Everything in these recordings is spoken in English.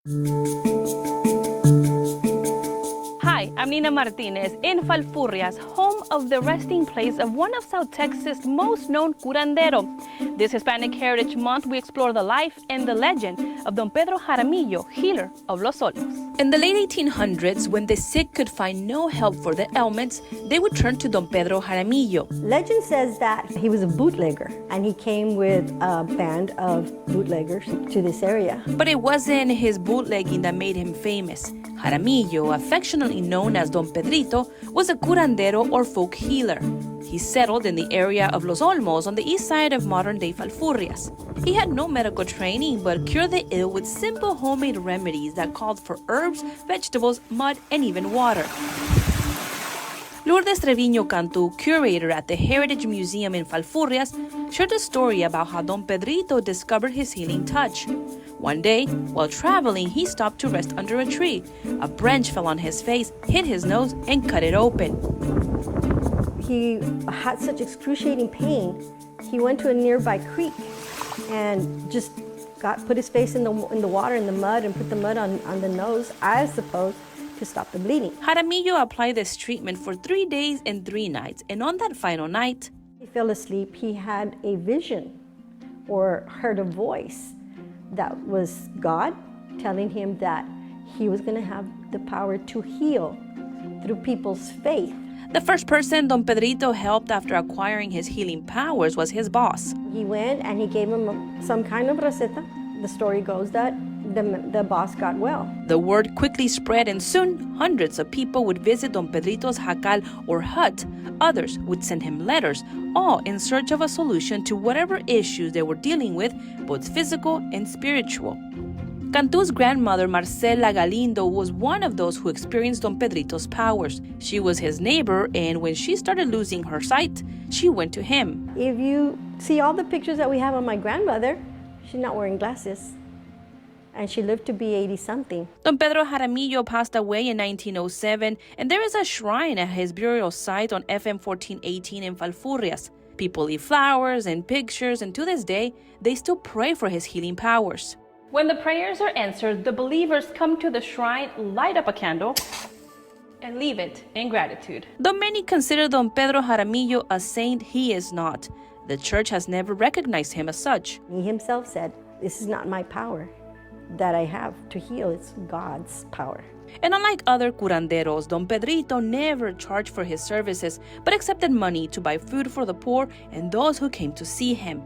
Hi, I'm Nina Martinez in Falfurrias, home of the resting place of one of South Texas' most known curandero. This Hispanic Heritage Month, we explore the life and the legend of Don Pedro Jaramillio, healer of Los Olmos. In the late 1800s, when the sick could find no help for their ailments, they would turn to Don Pedro Jaramillio. Legend says that he was a bootlegger, and he came with a band of bootleggers to this area. But it wasn't his bootlegging that made him famous. Jaramillo, affectionately known as Don Pedrito, was a curandero or folk healer. He settled in the area of Los Olmos on the east side of modern-day Falfurrias. He had no medical training but cured the ill with simple homemade remedies that called for herbs, vegetables, mud, and even water. Lourdes Treviño Cantu, curator at the Heritage Museum in Falfurrias, shared a story about how Don Pedrito discovered his healing touch. One day, while traveling, he stopped to rest under a tree. A branch fell on his face, hit his nose, and cut it open. He had such excruciating pain, he went to a nearby creek and just put his face in the water, in the mud, and put the mud on the nose, I suppose, to stop the bleeding. Jaramillo applied this treatment for 3 days and 3 nights, and on that final night, he fell asleep. He had a vision or heard a voice that was God telling him that he was going to have the power to heal through people's faith. The first person Don Pedrito helped after acquiring his healing powers was his boss. He went and he gave him some kind of receta. The story goes that the boss got well. The word quickly spread, and soon hundreds of people would visit Don Pedrito's jacal or hut. Others would send him letters, all in search of a solution to whatever issues they were dealing with, both physical and spiritual. Cantu's grandmother, Marcela Galindo, was one of those who experienced Don Pedrito's powers. She was his neighbor, and when she started losing her sight, she went to him. If you see all the pictures that we have of my grandmother, she's not wearing glasses, and she lived to be 80-something. Don Pedro Jaramillo passed away in 1907, and there is a shrine at his burial site on FM 1418 in Falfurrias. People leave flowers and pictures, and to this day, they still pray for his healing powers. When the prayers are answered, the believers come to the shrine, light up a candle, and leave it in gratitude. Though many consider Don Pedro Jaramillo a saint, he is not. The church has never recognized him as such. He himself said, "This is not my power that I have to heal, it's God's power." And unlike other curanderos, Don Pedrito never charged for his services, but accepted money to buy food for the poor and those who came to see him.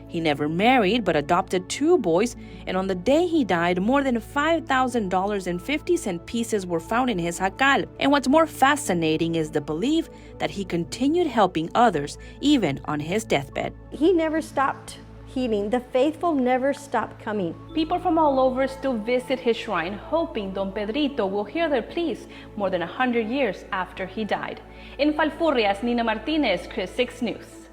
He never married, but adopted 2 boys, and on the day he died, more than $5,000 in 50-cent pieces were found in his jacal. And what's more fascinating is the belief that he continued helping others, even on his deathbed. He never stopped healing. The faithful never stopped coming. People from all over still visit his shrine, hoping Don Pedrito will hear their pleas more than 100 years after he died. In Falfurrias, Nina Martinez, Chris 6 News.